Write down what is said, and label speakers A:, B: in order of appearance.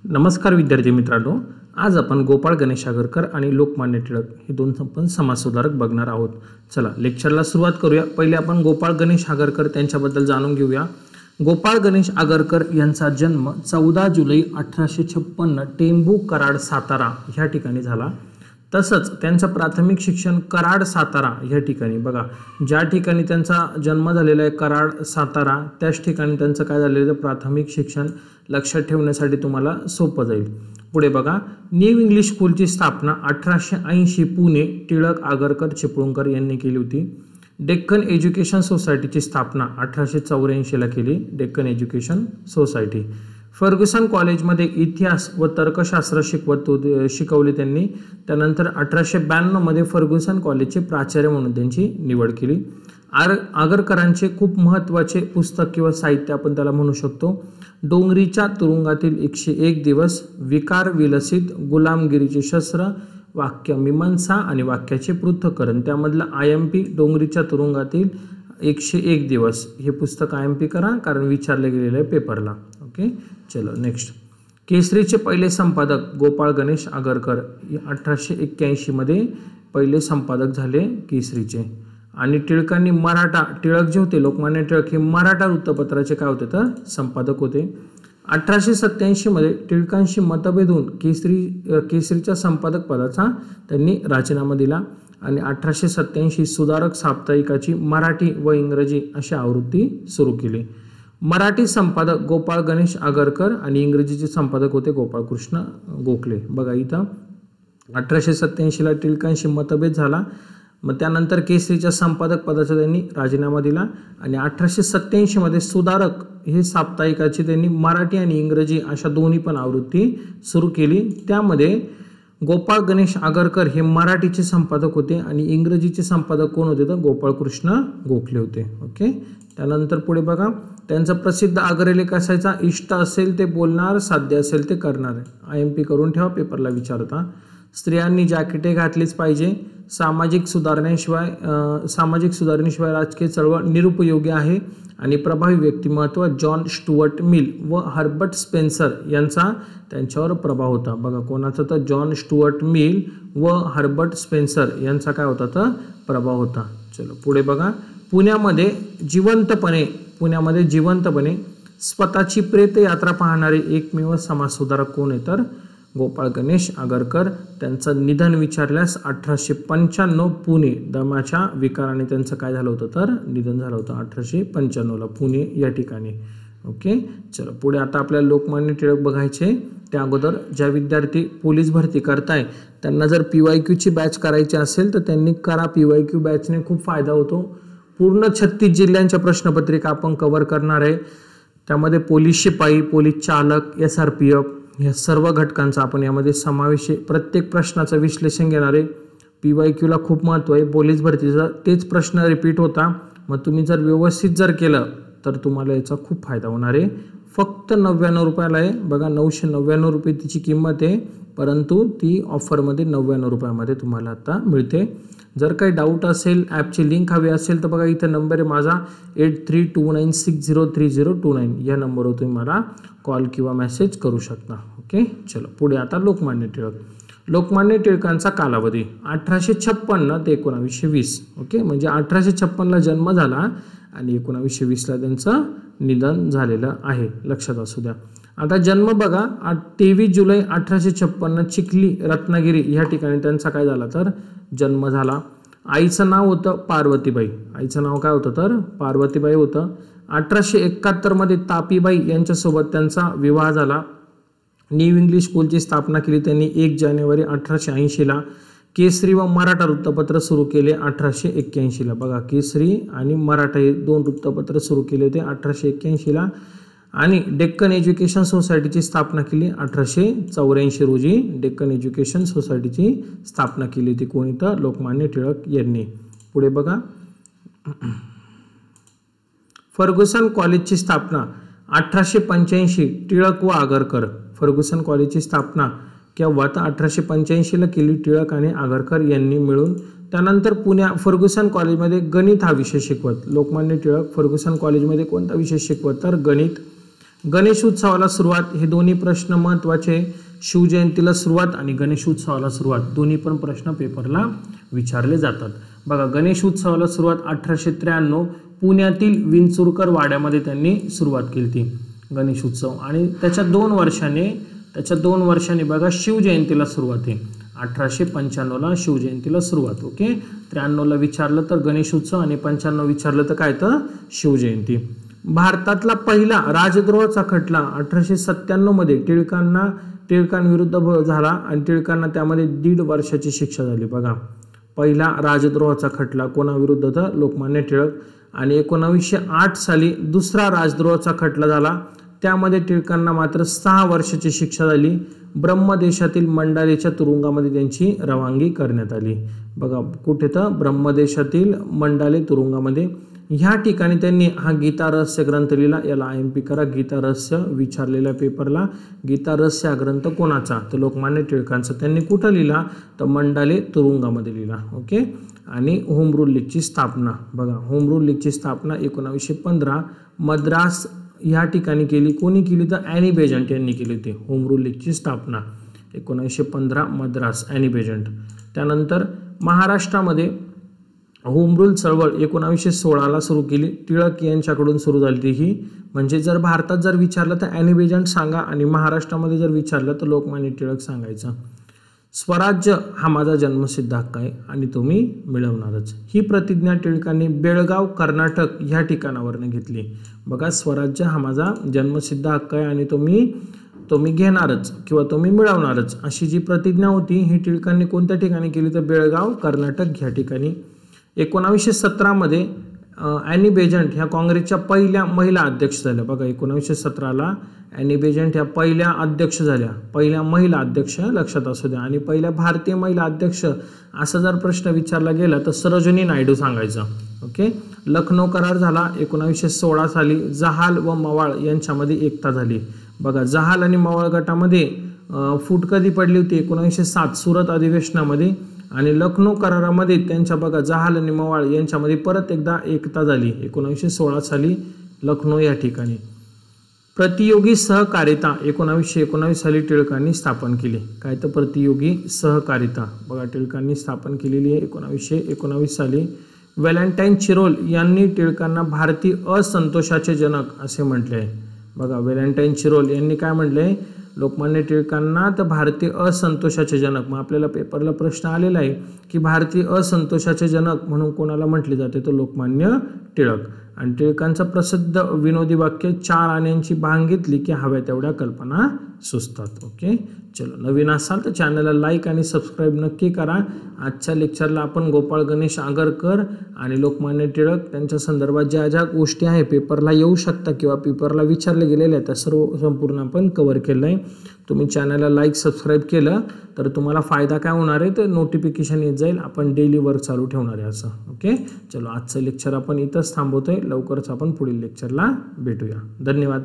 A: नमस्कार विद्यार्थी मित्रांनो, आज आपण गोपाळ गणेश आगरकर आणि लोकमान्य टिळक हे दोन संपन्न समाजसुधारक बघणार आहोत। चला लेक्चरला सुरुवात करूया। पहिले आपण गोपाळ गणेश आगरकर त्यांच्याबद्दल जाणून घेऊया। गोपाळ गणेश आगरकर यांचा जन्म 14 जुलै 1856 टेंभू कराड सातारा ह्या ठिकाणी झाला। तसंच त्यांचं प्राथमिक शिक्षण कराड सातारा ह्या ठिकाणी, बघा ज्या ठिकाणी त्यांचा जन्म झालेला आहे कराड सातारा त्याच ठिकाणी त्यांचं काय झालेलं प्राथमिक शिक्षण लक्षात ठेवण्यासाठी तुम्हाला सोपं जाईल। पुढे बघा, न्यू इंग्लिश स्कूलची स्थापना 1880 पुणे टिळक आगरकर चिपळूणकर यांनी केली होती। डेक्कन एज्युकेशन सोसायटीची स्थापना 1884 ला केली, डेक्कन एज्युकेशन सोसायटी। फर्ग्युसन कॉलेजमध्ये इतिहास व तर्कशास्त्र शिकवले त्यांनी। त्यानंतर 1892 मध्ये फर्ग्युसन कॉलेजचे प्राचार्य म्हणून त्यांची निवड केली। आगरकरांचे खूप महत्त्वाचे पुस्तक किंवा साहित्य आपण त्याला म्हणू शकतो, डोंगरीच्या तुरुंगातील 101 दिवस, विकार विलसित, गुलामगिरीचे शस्त्र, वाक्य मीमांसा आणि वाक्याचे पृथक्करण। त्यामधलं IMP डोंगरीच्या तुरुंगातील 101 दिवस हे पुस्तक IMP करा, कारण विचारले गेलेले आहे पेपरला। ओके, चलो नेक्स्ट। केसरीचे पहिले संपादक गोपाळ गणेश आगरकर 1881 मध्ये पहिले संपादक झाले केसरीचे। आणि टिळकांनी टिळक जे होते लोकमान्य टिळक हे मराठा वृत्तपत्राचे काय होते तर संपादक होते। 1887 मध्ये टिळकांशी मतभेद होऊन केसरीच्या संपादक पदाचा त्यांनी राजीनामा दिला आणि 1887 सुधारक साप्ताहिकाची मराठी व इंग्रजी अशी आवृत्ती सुरू केली। मराठी संपादक गोपाळ गणेश आगरकर आणि इंग्रजीचे संपादक होते गोपाळकृष्ण गोखले। बघा इथं 1887 ला टिळकांशी मतभेद झाला, मग त्यानंतर केसरीच्या संपादक पदाचा त्यांनी राजीनामा दिला आणि 1887 मध्ये सुधारक हे साप्ताहिकाची त्यांनी मराठी आणि इंग्रजी अशा दोन्ही पण आवृत्ती सुरू केली। त्यामध्ये गोपाळ गणेश आगरकर हे मराठीचे संपादक होते आणि इंग्रजीचे संपादक कोण होते तर गोपाळकृष्ण गोखले होते। ओके, त्यानंतर पुढे बघा, त्यांचा प्रसिद्ध आग्रहलेख असायचा, इष्ट असेल ते बोलणार, साध्य असेल ते करणार। IMP करून ठेवा, पेपरला विचारता। स्त्रियांनी जॅकेटे घातलीच पाहिजे, सामाजिक सुधारणेशिवाय राजकीय चळवळ निरुपयोगी आहे आणि प्रभावी व्यक्तिमत्व जॉन स्टुअर्ट मिल व हर्बर्ट स्पेन्सर यांचा त्यांच्यावर प्रभाव होता। बघा कोणाचा तर जॉन स्टुअर्ट मिल व हर्बर्ट स्पेन्सर यांचा काय होता तर प्रभाव होता। चलो पुढे बघा, पुण्यामध्ये जिवंतपणे स्वतःची प्रेत यात्रा पाहणारे एकमेव समाजसुधारक कोण आहे तर गोपाळ गणेश आगरकर। त्यांचं निधन विचारल्यास 1895 पुणे दम्याच्या विकाराने त्यांचं काय झालं होतं तर निधन झालं होतं 1895 ला पुणे या ठिकाणी। ओके, चलो पुढे आता आपल्याला लोकमान्य टिळक बघायचे। त्या अगोदर ज्या विद्यार्थी पोलीस भरती करताय त्यांना जर PYQ ची बॅच करायची असेल तर त्यांनी करा, PYQ बॅचने खूप फायदा होतो। पूर्ण 36 जिल्ह्यांच्या प्रश्नपत्रिका आपण कव्हर करणार आहे। त्यामध्ये पोलीस शिपाई, पोलीस चालक, SRPF या सर्व घटकांचा आपण यामध्ये समावेश आहे। प्रत्येक प्रश्नाचं विश्लेषण घेणार आहे। PYQ ला खूप महत्त्व आहे। पोलीस भरतीचा तेच प्रश्न रिपीट होता, मग तुम्ही जर व्यवस्थित जर केलं तर तुम्हाला याचा खूप फायदा होणार आहे। फक्त 99 रुपयाला आहे, बघा 999 रुपये तिची किंमत आहे, परंतु ती ऑफरमध्ये 99 रुपयामध्ये तुम्हाला आता मिळते। जर काही डाऊट असेल, ॲपची लिंक हवी असेल तर बघा इथं नंबर आहे माझा 8329603029, या नंबरवर तुम्ही मला कॉल किंवा मेसेज करू शकता। ओके, चलो पुढे आता लोकमान्य टिळक। लोकमान्य टिळकांचा कालावधी 1856 ते 1920। ओके, म्हणजे 1856 ला जन्म झाला आणि 1920 ला त्यांचं निधन झालेलं आहे, लक्षात असू द्या। आता जन्म बघा 23 जुलै 1856 चिखली रत्नागिरी या ठिकाणी त्यांचा काय झाला तर जन्म झाला। आईचं नाव होतं पार्वतीबाई, आईचं नाव काय होतं तर पार्वतीबाई होतं। 1871 मध्ये तापीबाई यांच्यासोबत त्यांचा विवाह झाला। न्यू इंग्लिश स्कूलची स्थापना केली त्यांनी 1 जानेवारी 1880 ला। केसरी व मराठा वृत्तपत्र सुरू केले 1881 ला। बघा केसरी आणि मराठा हे दोन वृत्तपत्र सुरू केले होते 1881 ला। आणि डेक्कन एज्युकेशन सोसायटीची स्थापना केली 1884 रोजी। डेक्कन एज्युकेशन सोसायटीची स्थापना केली होती कोणी तर लोकमान्य टिळक यांनी। पुढे बघा, फर्ग्युसन कॉलेजची स्थापना 1885 टिळक व आगरकर। फर्ग्युसन कॉलेजची स्थापना केव्हा तर 1885 ला केली टिळक आणि आगरकर यांनी मिळून। त्यानंतर फर्ग्युसन कॉलेजमध्ये गणित हा विषय शिकवत लोकमान्य टिळक। फर्ग्युसन कॉलेजमध्ये कोणता विषय शिकवत तर गणित। गणेश उत्सवाला सुरुवात, हे दोन्ही प्रश्न महत्त्वाचे. शिवजयंतीला सुरुवात आणि गणेश उत्सवाला सुरुवात दोन्ही पण प्रश्न पेपरला विचारले जातात. बघा, गणेश उत्सवाला सुरुवात 1893 पुण्यातील विंचुरकर वाड्यामध्ये त्यांनी सुरुवात केली ती गणेश उत्सव. आणि त्याच्या 2 वर्षांनी बघा शिवजयंतीला सुरुवात आहे. 1895ला शिवजयंतीला सुरुवात. ओके, 93ला विचारलं तर गणेश उत्सव आणि 95 विचारलं तर काय तर शिवजयंती. भारतातला पहिला राजद्रोहाचा खटला 1897 मध्ये टिळकांविरुद्ध झाला आणि टिळकांना त्यामध्ये 1.5 वर्षाची शिक्षा झाली. बघा, पहिला राजद्रोहाचा खटला कोणाविरुद्ध होता? लोकमान्य टिळक. आणि 1908 साली दुसरा राजद्रोहाचा खटला झाला, त्यामध्ये टिळकांना मात्र 6 वर्षाची शिक्षा झाली. ब्रह्मदेशातील मंडालेच्या तुरुंगामध्ये त्यांची रवानगी करण्यात आली. बघा, कुठे तर ब्रह्मदेशातील मंडाले तुरुंगामध्ये. ह्या ठिकाणी त्यांनी हा गीता रहस्य ग्रंथ लिहिला. याला IMP करा, गीता रहस्य विचारलेल्या पेपरला. गीता रहस्य हा ग्रंथ कोणाचा? तर लोकमान्य टिळकांचा. त्यांनी कुठं लिहिला? तर मंडाले तुरुंगामध्ये लिहिला. ओके. आणि होम रूल लीगची स्थापना, बघा होम रूल लीगची स्थापना 1915 मद्रास ह्या ठिकाणी केली. कोणी केली? तर ॲनी बेजंट यांनी केली होती होम रूल लीगची स्थापना 1915 मद्रास, ॲनी बेजंट. त्यानंतर महाराष्ट्रामध्ये होम रूल चळवळ 1916ला सुरू केली. टिळक यांच्याकडून सुरू झाली ही. म्हणजे जर भारतात जर विचारलं तर ॲनी बेजंट सांगा आणि महाराष्ट्रामध्ये जर विचारलं तर लोकमान्य टिळक सांगायचं. स्वराज्य हा माझा जन्मसिद्ध हक्क आहे आणि तुम्ही मिळवणारच, ही प्रतिज्ञा टिळकांनी बेळगाव कर्नाटक ह्या ठिकाणावरनं घेतली. बघा, स्वराज्य हा माझा जन्मसिद्ध हक्क आहे आणि तुम्ही घेणारच किंवा तुम्ही मिळवणारच, अशी जी प्रतिज्ञा होती ही टिळकांनी कोणत्या ठिकाणी केली? तर बेळगाव कर्नाटक ह्या ठिकाणी. 1917 मध्ये ॲनी बेजंट ह्या काँग्रेसच्या पहिल्या महिला अध्यक्ष झाल्या. बघा, 1917ला ॲनी बेजंट ह्या पहिल्या अध्यक्ष झाल्या, पहिल्या महिला अध्यक्ष, लक्षात असू द्या. आणि पहिल्या भारतीय महिला अध्यक्ष असा जर प्रश्न विचारला गेला तर सरोजिनी नायडू सांगायचं. ओके. लखनौ करार झाला 1916 साली. जहाल व मवाळ यांच्यामध्ये एकता झाली. बघा, जहाल आणि मवाळ गटामध्ये फूट कधी पडली होती? 1907 सुरत अधिवेशनामध्ये. आणि लखनौ करारामध्ये त्यांच्या बघा जहाल आणि मवाळ यांच्यामध्ये परत एकदा एकता झाली 1916 साली लखनौ या ठिकाणी. प्रतियोगी सहकारिता 1919 साली टिळकांनी स्थापन केली. काय तर प्रतियोगी सहकारिता, बघा टिळकांनी स्थापन केलेली आहे 1919 साली. व्हॅलेंटाईन चिरोल यांनी टिळकांना भारतीय असंतोषाचे जनक असे म्हटले आहे. बघा, व्हॅलेंटाईन चिरोल यांनी काय म्हटले? लोकमान्य टिळकांना तर भारतीय असंतोषाचे जनक. मग आपल्याला पेपरला प्रश्न आलेला आहे की भारतीय असंतोषाचे जनक म्हणून कोणाला म्हटले जाते? तर लोकमान्य टिळक. आणि टिळकांचं प्रसिद्ध विनोदी वाक्य 4 आण्यांची भांग घेतली की हव्या तेवढ्या कल्पना सुचतात. ओके. चलो, नवीन असाल तर चॅनलला लाईक आणि सबस्क्राईब नक्की करा. आजच्या लेक्चरला आपण गोपाळ गणेश आगरकर आणि लोकमान्य टिळक त्यांच्या संदर्भात ज्या ज्या गोष्टी आहे पेपरला येऊ शकतात किंवा पेपरला विचारले गेलेले आहेत त्या सर्व संपूर्ण आपण कव्हर केलं आहे. तुम्ही चॅनलला लाईक सबस्क्राईब केलं तर तुम्हाला फायदा काय होणार आहे? तर नोटिफिकेशन येत जाईल. आपण डेली वर्क चालू ठेवणार आहे असं. ओके. चलो, आजचं लेक्चर आपण इथंच थांबवतोय. लवकरच आपण पुढील लेक्चरला भेटूया. धन्यवाद.